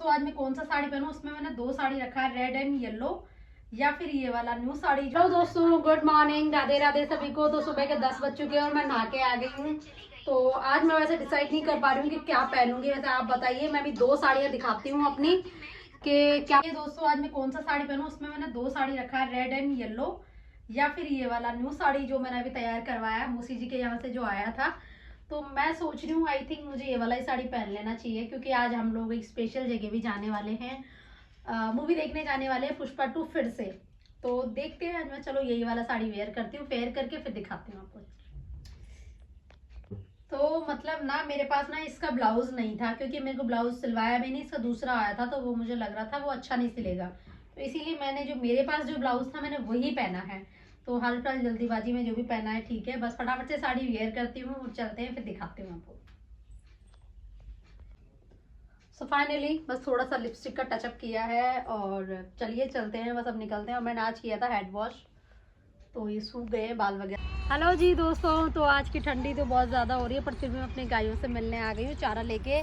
दोस्तों आज मैं कौन सा साड़ी पहनूं, उसमें मैंने दो साड़ी रखा है, रेड एंड येलो या फिर ये वाला न्यू साड़ी। हेलो दोस्तों, गुड मॉर्निंग, राधे राधे सभी को। तो सुबह के 10 बज चुके हैं और मैं नहा के आ गई हूँ। तो आज मैं वैसे डिसाइड नहीं कर पा रही हूँ कि क्या पहनूंगी। वैसे आप बताइए, मैं भी दो साड़ियाँ दिखाती हूँ अपनी कि क्या। दोस्तों आज मैं कौन सा साड़ी पहनूं, उसमें मैंने दो साड़ी रखा है, रेड एंड येलो या फिर ये वाला न्यू साड़ी जो मैंने अभी तैयार करवाया मूसी जी के यहाँ से जो आया था। तो मैं सोच रही हूँ आई थिंक मुझे ये वाला ही साड़ी पहन लेना चाहिए, क्योंकि आज हम लोग एक स्पेशल जगह भी जाने वाले हैं, मूवी देखने जाने वाले हैं पुष्पा 2 फिर से। तो देखते हैं आज मैं, चलो यही वाला साड़ी वेयर करती हूँ, वेयर करके फिर दिखाती हूँ आपको। तो मतलब ना मेरे पास ना इसका ब्लाउज नहीं था, क्योंकि मेरे को ब्लाउज सिलवाया भी नहीं, इसका दूसरा आया था तो वो मुझे लग रहा था वो अच्छा नहीं सिलेगा। तो इसीलिए मैंने जो मेरे पास जो ब्लाउज था मैंने वही पहना है। तो हल्का जल्दीबाजी में जो भी पहना है ठीक है, बस फटाफट से साड़ी वेयर करती हूँ और चलते हैं, फिर दिखाती हूँ आपको। सो फाइनली बस थोड़ा सा लिपस्टिक का टचअप किया है और चलिए चलते हैं, बस अब निकलते हैं। और मैंने आज किया था हेड वॉश, तो ये सूख गए बाल वगैरह। हेलो जी दोस्तों, तो आज की ठंडी तो बहुत ज़्यादा हो रही है, पर फिर भी मैं अपने गायों से मिलने आ गई हूँ चारा लेके।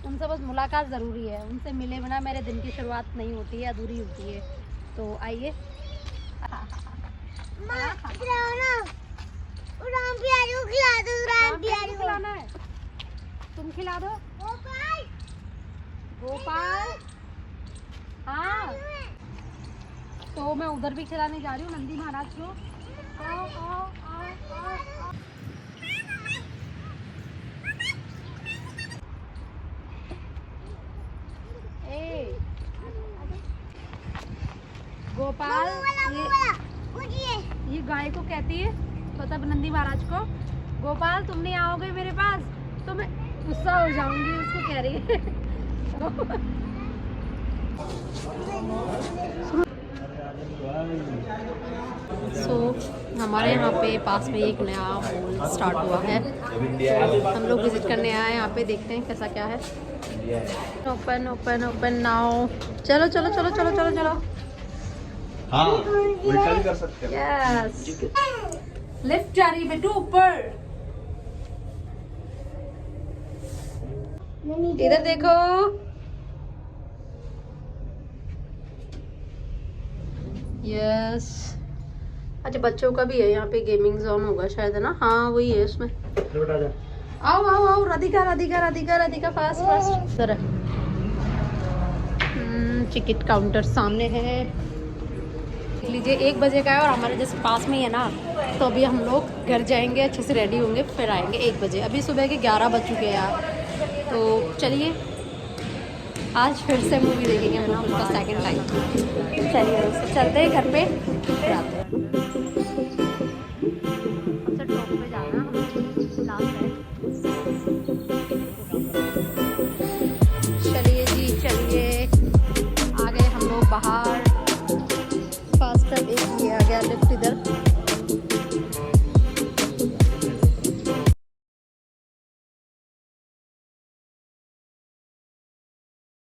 उनसे बस मुलाकात ज़रूरी है, उनसे मिले बिना मेरे दिन की शुरुआत नहीं होती है, अधूरी होती है। तो आइए। खिलाना है, तुम खिला दो। गोपाल, हाँ तो मैं उधर भी खिलाने जा रही हूँ नंदी महाराज को। आओ आओ आओ आओ आओ। ए गोपाल, ये गाय को कहती है, मतलब नंदी महाराज को, गोपाल तुम नहीं आओगे मेरे पास तो मैं गुस्सा हो जाऊंगी, उसको कह रही है। हमारे यहाँ पे पास में एक नया मॉल स्टार्ट हुआ है, हम लोग विजिट करने आए हैं यहाँ पे, देखते हैं कैसा क्या है। ओपन ओपन ओपन नाउ, चलो चलो चलो चलो चलो चलो। हाँ, उल्टा भी कर सकते हैं। यस, लिफ्ट जा रही है बेटू ऊपर। इधर देखो, यस। अच्छा बच्चों का भी है यहाँ पे, गेमिंग जोन होगा शायद, है ना? हाँ वही है उसमें। आओ आओ आओ, Radhika Radhika Radhika Radhika, fast fast. Sir ticket counter सामने है, देख लीजिए। 1 बजे का है और हमारे जैसे पास में ही है ना, तो अभी हम लोग घर जाएंगे, अच्छे से रेडी होंगे, फिर आएंगे 1 बजे। अभी सुबह के 11 बज चुके हैं यार। तो चलिए आज फिर से मूवी देखेंगे, मैं ना उसका सेकंड टाइम। चलिए दोस्तों चलते हैं घर पे, फिर आते हैं। सबसे टॉप पे जाना लास्ट है। चलिए जी चलिए, आ गए हम लोग बाहर। फर्स्ट स्टेप एक ये आ गया, लिफ्ट इधर।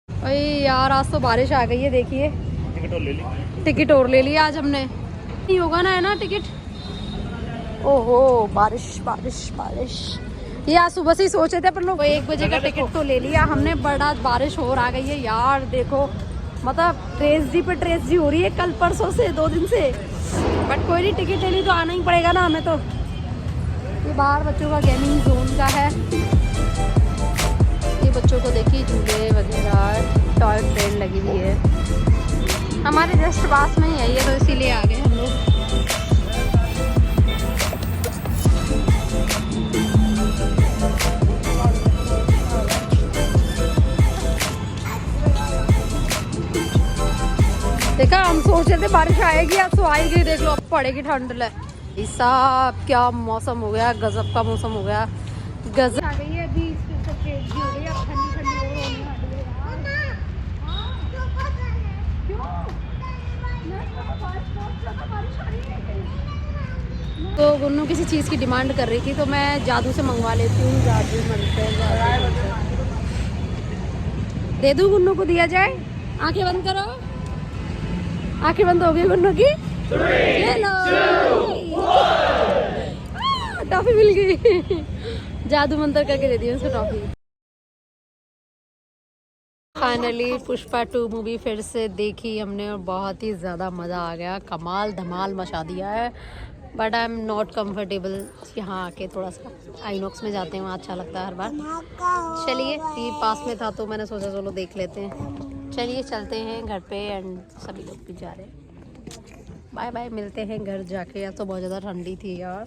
अरे यार आज तो बारिश आ गई है, देखिए। टिकट और ले ली आज हमने, नहीं होगा ना, है ना टिकट। ओहो बारिश बारिश बारिश। ये आज सुबह से ही सोच रहे थे अपन लोग 1 बजे का टिकट तो ले लिया हमने, बड़ा बारिश और आ गई है यार। देखो मतलब ट्रेसडी पे ट्रेसडी हो रही है कल परसों से, 2 दिन से। बट कोई नहीं, टिकट ले ली तो आना ही पड़ेगा ना हमें। तो ये बाहर बच्चों का गेमिंग जोन का है, ये बच्चों को देखिए झूले वगैरह, टॉय ट्रेन लगी हुई है, हमारे जस्ट पास में ही है ये, तो इसीलिए आ गए हम लोग। देखा, हम सोच रहे थे बारिश आएगी, अब तो आएगी, देख लो अब पड़ेगी ठंड। ऐसा क्या मौसम हो गया, गजब का मौसम हो गया, गजब आ गई है। अभी हो गई, अब ठंडी ठंडी और होने वाली है। तो गुन्नू किसी चीज़ की डिमांड कर रही थी, तो मैं जादू से मंगवा लेती हूँ। जादू मंत्र दे दूँ गुन्नू को, दिया जाए। आंखें बंद करो, आंखें बंद हो गई गुन्नू की। ले लो, टॉफी मिल गई। जादू मंत्र करके दे दी उसको टॉफी। फाइनली पुष्पा 2 मूवी फिर से देखी हमने और बहुत ही ज़्यादा मज़ा आ गया, कमाल धमाल मचा दिया है। But I am not comfortable यहाँ आके, थोड़ा सा आइनॉक्स में जाते हैं वहाँ अच्छा लगता है हर बार। चलिए ये पास में था तो मैंने सोचा चलो देख लेते हैं। चलिए चलते हैं घर पे एंड सभी लोग भी जा रहे हैं। बाय बाय, मिलते हैं घर जाके। यार तो बहुत ज़्यादा ठंडी थी यार।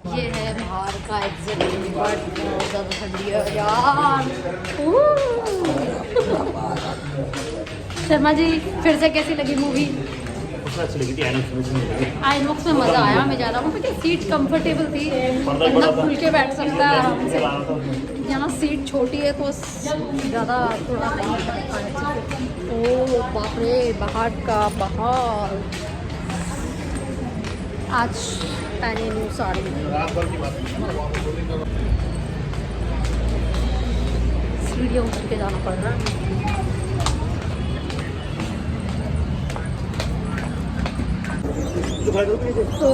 ये है बाहर का एग्जिट, बट बहुत ज़्यादा ठंडी है यार। शर्मा जी फिर से कैसी लगी मूवी? अच्छी लगी थी, आईनॉक्स में मज़ा आया हमें ज़्यादा। वहाँ पे सीट कंफर्टेबल थी, बंदा खुल के बैठ सकता है आराम से। यहाँ सीट छोटी है तो ज़्यादा थोड़ा नहीं। ओह बाप रे, बाहर का बाहर। आज पहने न्यू साड़ी, सीढ़ियों उतर के जाना पड़ रहा है। तो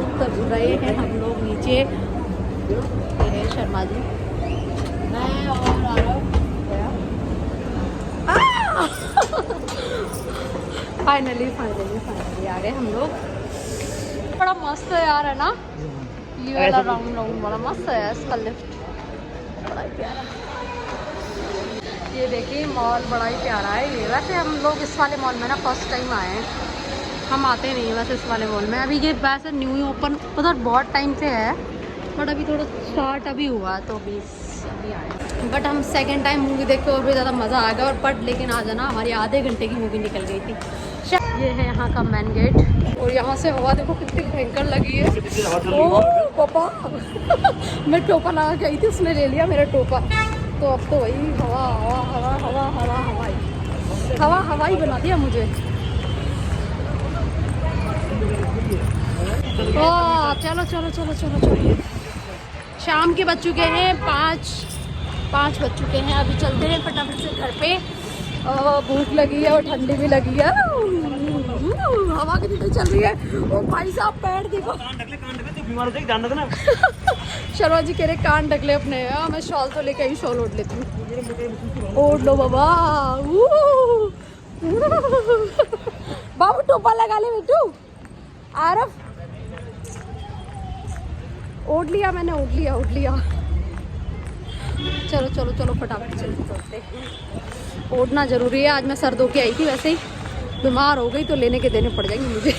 उतर रहे हैं हम लोग नीचे। ये है शर्मा जी, मैं और आरव। फाइनली आ गए हम लोग। बड़ा मस्त है यार, है ना? ये वाला राउंड बड़ा मस्त है इसका लिफ्ट, बड़ा ही प्यारा। ये देखिए मॉल बड़ा ही प्यारा है ये। वैसे हम लोग इस वाले मॉल में ना फर्स्ट टाइम आए हैं, हम आते नहीं हैं वैसे इस वाले मॉल में। अभी ये वैसे न्यू ही ओपन, मतलब बहुत टाइम से है, बट अभी थोड़ा स्टार्ट अभी हुआ तो अभी आए। बट हम सेकंड टाइम मूवी देख के और भी ज़्यादा मज़ा आ गया। और बट लेकिन आज है ना हमारी आधे घंटे की मूवी निकल गई थी। ये है यहाँ का मेन गेट और यहाँ से हवा देखो कितनी भयंकर लगी है। ओ पापा मैं टोपा लगा के आई थी, उसने ले लिया मेरा टोपा। तो अब तो वही हवा हवा हवा हवा हवा हवा हवा ही बना दिया मुझे। ओ चलो चलो चलो चलो चलो। शाम के बज चुके हैं 5 बज चुके हैं। अभी चलते हैं फटाफट से घर पे। भूख लगी है और ठंडी भी लगी है। हवा कितनी चल रही है। ओ भाई साहब पैर देखो। शर्मा जी कह रहे कान ढक ले अपने। मैं शॉल तो लेके आई, शॉल ओढ़ लेती हूँ। ओढ़ लो बाबा। बाबू टोपा लगा ले बेटू। आरफ ओढ़ लिया मैंने, ओढ़ लिया। चलो चलो चलो फटाफट चलते हैं। ओढ़ना ज़रूरी है। आज मैं सर धो के आई थी, वैसे ही बीमार हो गई तो लेने के देने पड़ जाएंगे मुझे।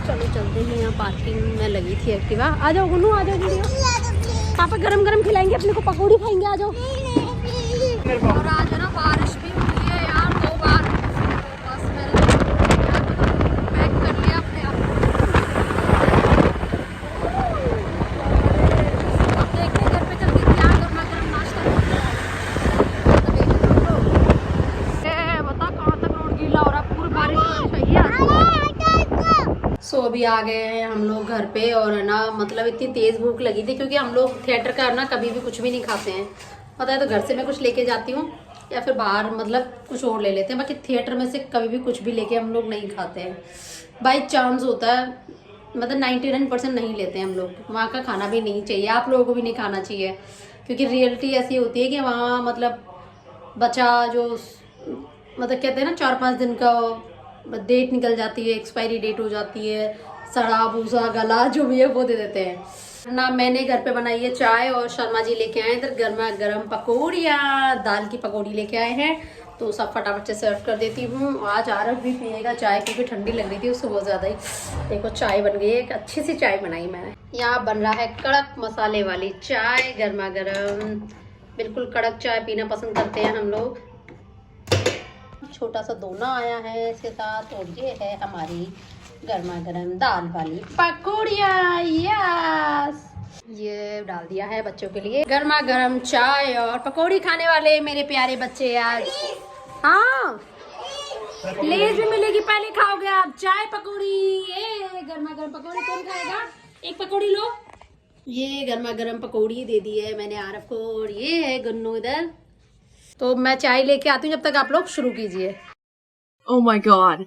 चलो चलते हैं। यहाँ पार्किंग में लगी थी एक्टिवा। आ जाओ गुन्नू, आ जाओ गुड़िया। पापा गरम गरम खिलाएंगे अपने को, पकौड़ी खाएंगे। आ जाओ। और आज है ना बारिश भी हुई है यार 2 बार। बस मैंने पैक कर लिया अपने आप। अब देखते हैं घर पे चल के क्या गर्मा गर्म नाश्ता बता कहाँ तक रोड गीला हो रहा है। पूरी बारिश चाहिए। सो अभी आ गए हैं हम लोग घर पे और है ना मतलब इतनी तेज़ भूख लगी थी क्योंकि हम लोग थिएटर का ना कभी भी कुछ भी नहीं खाते हैं, पता है। तो घर से मैं कुछ लेके जाती हूँ या फिर बाहर मतलब कुछ और ले लेते हैं। बाकी थिएटर में से कभी भी कुछ भी लेके हम लोग नहीं खाते हैं। बाई चांस होता है, मतलब 99% नहीं लेते हैं हम लोग। वहाँ का खाना भी नहीं चाहिए, आप लोगों को भी नहीं खाना चाहिए क्योंकि रियलिटी ऐसी होती है कि वहाँ मतलब बचा जो मतलब कहते हैं ना 4-5 दिन का डेट निकल जाती है, एक्सपायरी डेट हो जाती है, सड़ा भूसा गला जो भी है वो दे देते हैं ना। मैंने घर पे बनाई है चाय और शर्मा जी लेके आए इधर गर्मा गर्म पकौड़ियाँ, दाल की पकौड़ी लेके आए हैं। तो सब फटाफट से सर्व कर देती हूँ। आज आरफ भी पिएगा चाय क्योंकि ठंडी लग रही थी उसको बहुत ज़्यादा ही। देखो चाय बन गई है, एक अच्छी सी चाय बनाई मैंने। यहाँ बन रहा है कड़क मसाले वाली चाय गर्मा गर्म। बिल्कुल कड़क चाय पीना पसंद करते हैं हम लोग। छोटा सा दोना आया है इसके साथ और ये है हमारी गर्मा गर्म दाल वाली पकौड़ियाँ। यस, ये डाल दिया है बच्चों के लिए गर्मा गर्म चाय और पकौड़ी खाने वाले मेरे प्यारे बच्चे आज। हाँ लेज भी मिलेगी, पहले खाओगे आप चाय पकौड़ी। ये गर्मा गर्म पकौड़ी कौन खाएगा? एक पकौड़ी लो, ये गर्मा गर्म पकौड़ी दे दी है मैंने आरफ को, और ये है गुन्नू इधर। तो मैं चाय लेके आती हूँ, जब तक आप लोग शुरू कीजिए। Oh my god.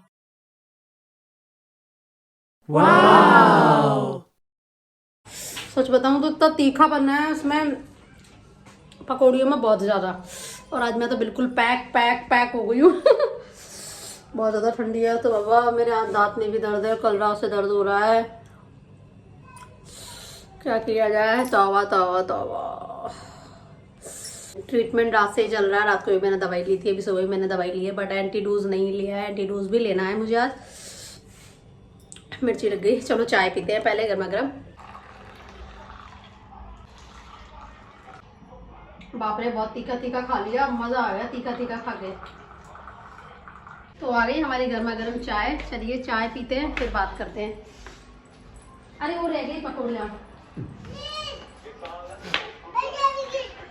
सच बताऊँ तो इतना तीखा बनना है उसमें पकौड़ियों में बहुत ज़्यादा, और आज मैं तो बिल्कुल पैक हो गई हूँ। बहुत ज़्यादा ठंडी है तो बाबा मेरे हाथ दांत में भी दर्द है, कल रात से दर्द हो रहा है। क्या किया जाए, तौबा तौबा तौबा। ट्रीटमेंट रात से ही चल रहा है, रात को भी मैंने दवाई ली थी, अभी सुबह भी मैंने दवाई ली है, बट एंटी डोज नहीं लिया है। एंटी डोज भी लेना है मुझे आज। मिर्ची लग गई। चलो चाय पीते हैं पहले गर्मा गर्म। बाप रे बहुत तीखा तीखा खा लिया, मजा आ गया तीखा तीखा खा के। तो आ गई हमारी गर्मा गर्म चाय। चलिए चाय पीते हैं फिर बात करते हैं। अरे वो रह गई पकौड़ियाँ।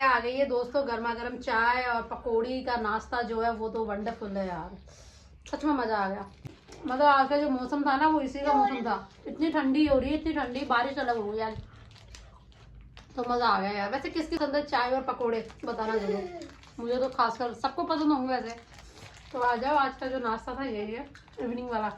आ गई है दोस्तों गर्मा गर्म चाय और पकौड़ी का नाश्ता जो है वो तो वंडरफुल है यार, सच में मजा आ गया। मतलब आज का जो मौसम था ना वो इसी का मौसम था। इतनी ठंडी हो रही है, इतनी ठंडी, बारिश अलग हो गई आज, तो मजा आ गया यार। वैसे किसके पसंद है चाय और पकोड़े बताना जरूर, मुझे तो खासकर सबको पसंद होंगे वैसे। तो आ जाओ, आज का जो नाश्ता था यही है इवनिंग वाला।